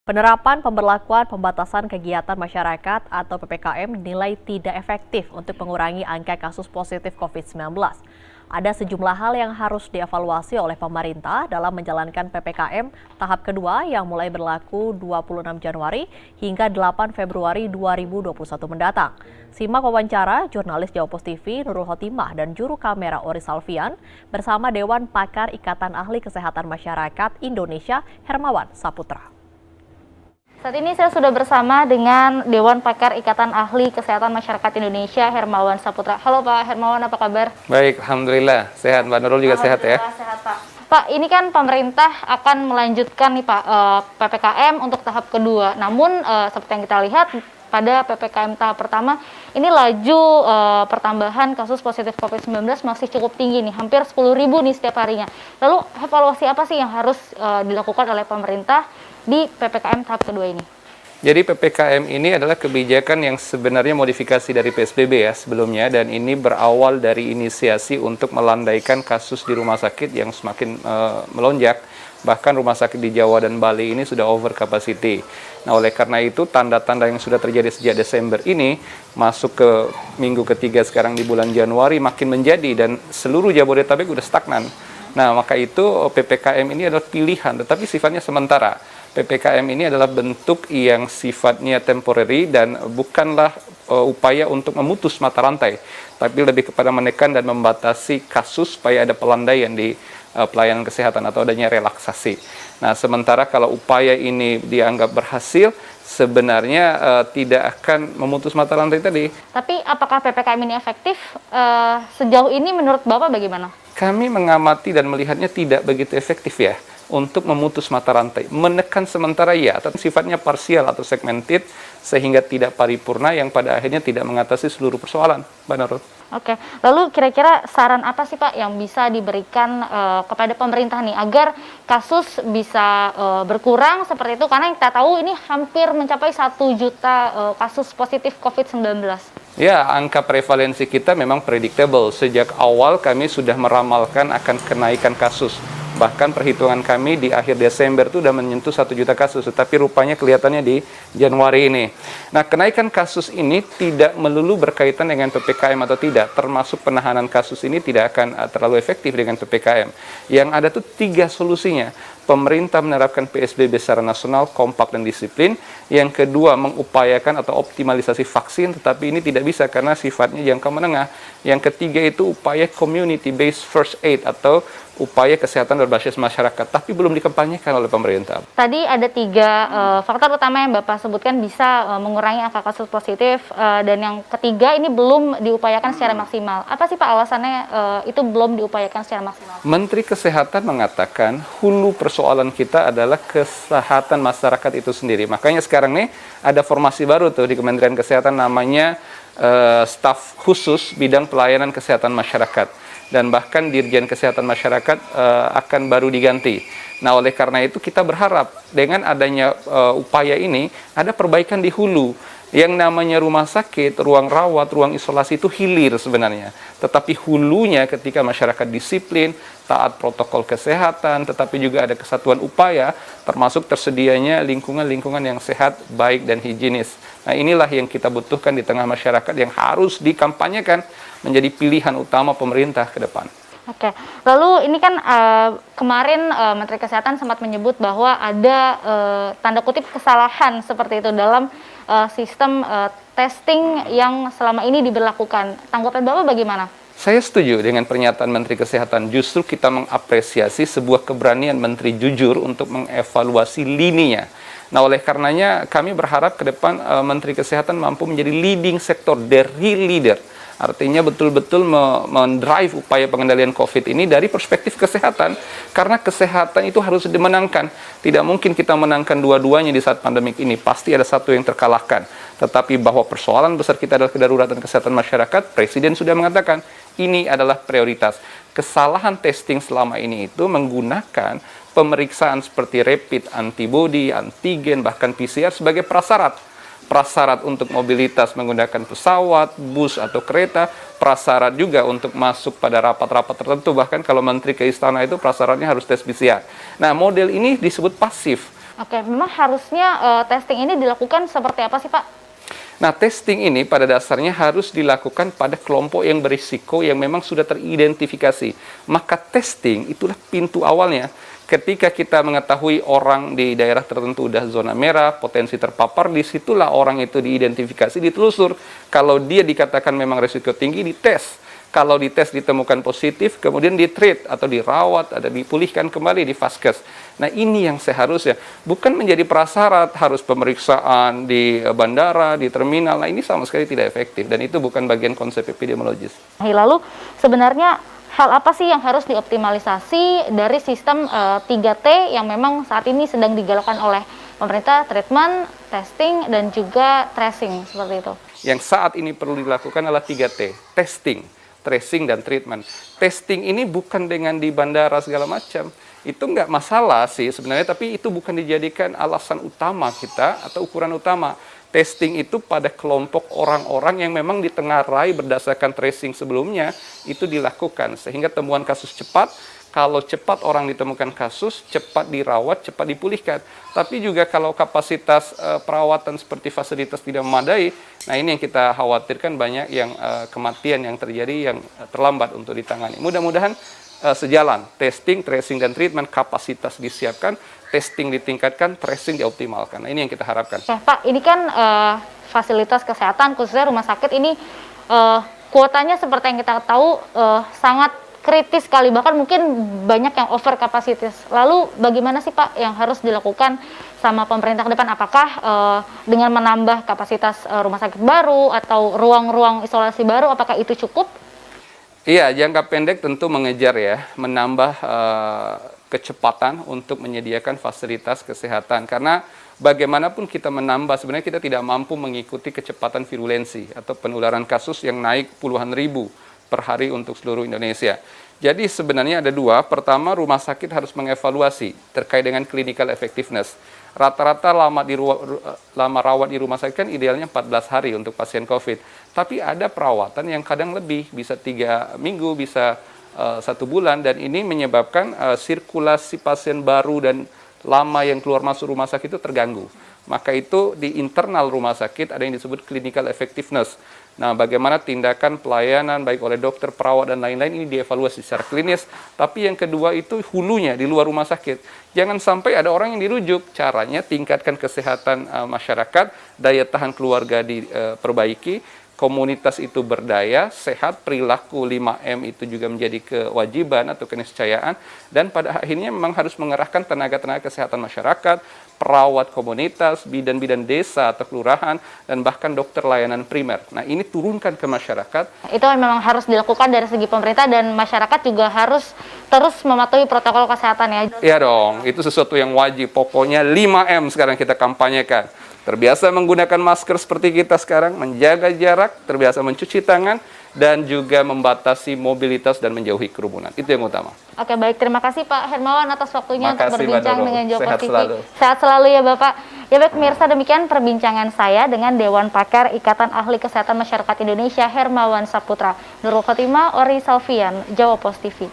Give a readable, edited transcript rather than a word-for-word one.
Penerapan pemberlakuan pembatasan kegiatan masyarakat atau PPKM dinilai tidak efektif untuk mengurangi angka kasus positif COVID-19. Ada sejumlah hal yang harus dievaluasi oleh pemerintah dalam menjalankan PPKM tahap kedua yang mulai berlaku 26 Januari hingga 8 Februari 2021 mendatang. Simak wawancara jurnalis Jawapos TV Nurul Khotimah dan juru kamera Oris Alfian bersama Dewan Pakar Ikatan Ahli Kesehatan Masyarakat Indonesia Hermawan Saputra. Saat ini saya sudah bersama dengan Dewan Pakar Ikatan Ahli Kesehatan Masyarakat Indonesia, Hermawan Saputra. Halo Pak Hermawan, apa kabar? Baik, Alhamdulillah. Sehat, Mbak Nurul juga sehat ya? Sehat Pak. Pak, ini kan pemerintah akan melanjutkan nih Pak, PPKM untuk tahap kedua. Namun seperti yang kita lihat pada PPKM tahap pertama, ini laju pertambahan kasus positif COVID-19 masih cukup tinggi nih, hampir 10.000 nih setiap harinya. Lalu evaluasi apa sih yang harus dilakukan oleh pemerintah di PPKM tahap kedua ini? Jadi PPKM ini adalah kebijakan yang sebenarnya modifikasi dari PSBB ya sebelumnya, dan ini berawal dari inisiasi untuk melandaikan kasus di rumah sakit yang semakin melonjak. Bahkan rumah sakit di Jawa dan Bali ini sudah over capacity. Nah, oleh karena itu tanda-tanda yang sudah terjadi sejak Desember ini masuk ke minggu ketiga sekarang di bulan Januari makin menjadi, dan seluruh Jabodetabek sudah stagnan. Nah, maka itu PPKM ini adalah pilihan, tetapi sifatnya sementara. PPKM ini adalah bentuk yang sifatnya temporary dan bukanlah upaya untuk memutus mata rantai, tapi lebih kepada menekan dan membatasi kasus supaya ada pelandaian di pelayanan kesehatan atau adanya relaksasi. Nah, sementara kalau upaya ini dianggap berhasil, sebenarnya tidak akan memutus mata rantai tadi. Tapi apakah PPKM ini efektif? Sejauh ini menurut Bapak bagaimana? Kami mengamati dan melihatnya tidak begitu efektif ya untuk memutus mata rantai. Menekan sementara ya, tapi sifatnya parsial atau segmented sehingga tidak paripurna yang pada akhirnya tidak mengatasi seluruh persoalan, Mbak Nurul. Oke, lalu kira-kira saran apa sih Pak yang bisa diberikan kepada pemerintah nih agar kasus bisa berkurang seperti itu? Karena yang kita tahu ini hampir mencapai 1 juta kasus positif COVID-19. Ya, angka prevalensi kita memang predictable. Sejak awal kami sudah meramalkan akan kenaikan kasus. Bahkan perhitungan kami di akhir Desember itu sudah menyentuh 1 juta kasus, tetapi rupanya kelihatannya di Januari ini. Nah, kenaikan kasus ini tidak melulu berkaitan dengan PPKM atau tidak, termasuk penahanan kasus ini tidak akan terlalu efektif dengan PPKM. Yang ada tuh 3 solusinya. Pemerintah menerapkan PSBB secara nasional, kompak dan disiplin. Yang kedua, mengupayakan atau optimalisasi vaksin, tetapi ini tidak bisa karena sifatnya jangka menengah. Yang ketiga itu upaya community-based first aid atau upaya kesehatan berbasis masyarakat, tapi belum dikampanyekan oleh pemerintah. Tadi ada 3 faktor utama yang Bapak sebutkan bisa mengurangi angka kasus positif, dan yang ketiga ini belum diupayakan secara maksimal. Apa sih Pak alasannya itu belum diupayakan secara maksimal? Menteri Kesehatan mengatakan hulu persoalan kita adalah kesehatan masyarakat itu sendiri. Makanya sekarang nih ada formasi baru tuh di Kementerian Kesehatan namanya staf khusus bidang pelayanan kesehatan masyarakat. Dan bahkan Dirjen Kesehatan Masyarakat akan baru diganti. Nah, oleh karena itu kita berharap dengan adanya upaya ini ada perbaikan di hulu. Yang namanya rumah sakit, ruang rawat, ruang isolasi itu hilir sebenarnya. Tetapi hulunya ketika masyarakat disiplin, taat protokol kesehatan, tetapi juga ada kesatuan upaya, termasuk tersedianya lingkungan-lingkungan yang sehat, baik, dan higienis. Nah, inilah yang kita butuhkan di tengah masyarakat yang harus dikampanyekan menjadi pilihan utama pemerintah ke depan. Oke, lalu ini kan kemarin Menteri Kesehatan sempat menyebut bahwa ada tanda kutip kesalahan seperti itu dalam sistem testing yang selama ini diberlakukan. Tanggapan Bapak bagaimana? Saya setuju dengan pernyataan Menteri Kesehatan. Justru kita mengapresiasi sebuah keberanian Menteri jujur untuk mengevaluasi lininya. Nah, oleh karenanya kami berharap ke depan Menteri Kesehatan mampu menjadi leading sektor, the real leader. Artinya betul-betul mendrive upaya pengendalian COVID ini dari perspektif kesehatan. Karena kesehatan itu harus dimenangkan. Tidak mungkin kita menangkan dua-duanya di saat pandemik ini. Pasti ada satu yang terkalahkan. Tetapi bahwa persoalan besar kita adalah kedaruratan kesehatan masyarakat, Presiden sudah mengatakan ini adalah prioritas. Kesalahan testing selama ini itu menggunakan pemeriksaan seperti rapid antibody, antigen, bahkan PCR sebagai prasyarat untuk mobilitas menggunakan pesawat, bus, atau kereta, prasyarat juga untuk masuk pada rapat-rapat tertentu, bahkan kalau menteri ke istana itu prasyaratnya harus tes PCR. Nah, model ini disebut pasif. Oke, memang harusnya testing ini dilakukan seperti apa sih Pak? Nah, testing ini pada dasarnya harus dilakukan pada kelompok yang berisiko yang memang sudah teridentifikasi. Maka testing itulah pintu awalnya. Ketika kita mengetahui orang di daerah tertentu sudah zona merah, potensi terpapar, disitulah orang itu diidentifikasi, ditelusur. Kalau dia dikatakan memang risiko tinggi, dites. Kalau dites ditemukan positif, kemudian di-treat atau dirawat, ada dipulihkan kembali di Vaskes. Nah, ini yang seharusnya bukan menjadi prasyarat harus pemeriksaan di bandara, di terminal. Nah, ini sama sekali tidak efektif dan itu bukan bagian konsep epidemiologis. Lalu sebenarnya hal apa sih yang harus dioptimalisasi dari sistem 3T yang memang saat ini sedang digalakkan oleh pemerintah, treatment, testing, dan juga tracing seperti itu? Yang saat ini perlu dilakukan adalah 3T, testing, tracing, dan treatment. Testing ini bukan dengan di bandara segala macam. Itu nggak masalah sih sebenarnya, tapi itu bukan dijadikan alasan utama kita atau ukuran utama. Testing itu pada kelompok orang-orang yang memang ditengarai berdasarkan tracing sebelumnya, itu dilakukan. Sehingga temuan kasus cepat, kalau cepat orang ditemukan kasus, cepat dirawat, cepat dipulihkan. Tapi juga kalau kapasitas perawatan seperti fasilitas tidak memadai, nah ini yang kita khawatirkan banyak yang kematian yang terjadi yang terlambat untuk ditangani. Mudah-mudahan sejalan, testing, tracing, dan treatment, kapasitas disiapkan, testing ditingkatkan, tracing dioptimalkan. Nah ini yang kita harapkan. Oke, Pak, ini kan fasilitas kesehatan, khususnya rumah sakit ini kuotanya seperti yang kita tahu sangat kritis sekali, bahkan mungkin banyak yang over kapasitas. Lalu bagaimana sih Pak yang harus dilakukan sama pemerintah ke depan? Apakah dengan menambah kapasitas rumah sakit baru atau ruang-ruang isolasi baru, apakah itu cukup? Iya, jangka pendek tentu mengejar ya, menambah kecepatan untuk menyediakan fasilitas kesehatan. Karena bagaimanapun kita menambah, sebenarnya kita tidak mampu mengikuti kecepatan virulensi atau penularan kasus yang naik puluhan ribu per hari untuk seluruh Indonesia. Jadi sebenarnya ada dua. Pertama, rumah sakit harus mengevaluasi terkait dengan clinical effectiveness. Rata-rata lama rawat di rumah sakit kan idealnya 14 hari untuk pasien COVID. Tapi ada perawatan yang kadang lebih, bisa 3 minggu, bisa 1 bulan. Dan ini menyebabkan sirkulasi pasien baru dan lama yang keluar masuk rumah sakit itu terganggu. Maka itu di internal rumah sakit ada yang disebut clinical effectiveness. Nah, bagaimana tindakan pelayanan baik oleh dokter, perawat, dan lain-lain ini dievaluasi secara klinis. Tapi yang kedua itu hulunya di luar rumah sakit. Jangan sampai ada orang yang dirujuk. Caranya tingkatkan kesehatan masyarakat, daya tahan keluarga diperbaiki, komunitas itu berdaya, sehat, perilaku 5M itu juga menjadi kewajiban atau keniscayaan, dan pada akhirnya memang harus mengerahkan tenaga-tenaga kesehatan masyarakat, perawat komunitas, bidan-bidan desa atau kelurahan, dan bahkan dokter layanan primer. Nah, ini turunkan ke masyarakat. Itu memang harus dilakukan dari segi pemerintah dan masyarakat juga harus terus mematuhi protokol kesehatan ya. Iya dong, itu sesuatu yang wajib. Pokoknya 5M sekarang kita kampanyekan. Terbiasa menggunakan masker seperti kita sekarang, menjaga jarak, terbiasa mencuci tangan, dan juga membatasi mobilitas dan menjauhi kerumunan. Itu yang utama. Oke, baik. Terima kasih Pak Hermawan atas waktunya untuk berbincang dengan Joko Sehat TV. selalu. Sehat selalu ya Bapak. Ya baik pemirsa, demikian perbincangan saya dengan Dewan Pakar Ikatan Ahli Kesehatan Masyarakat Indonesia Hermawan Saputra. Nurul Khotimah, Ori Salvian, Jawa Post TV.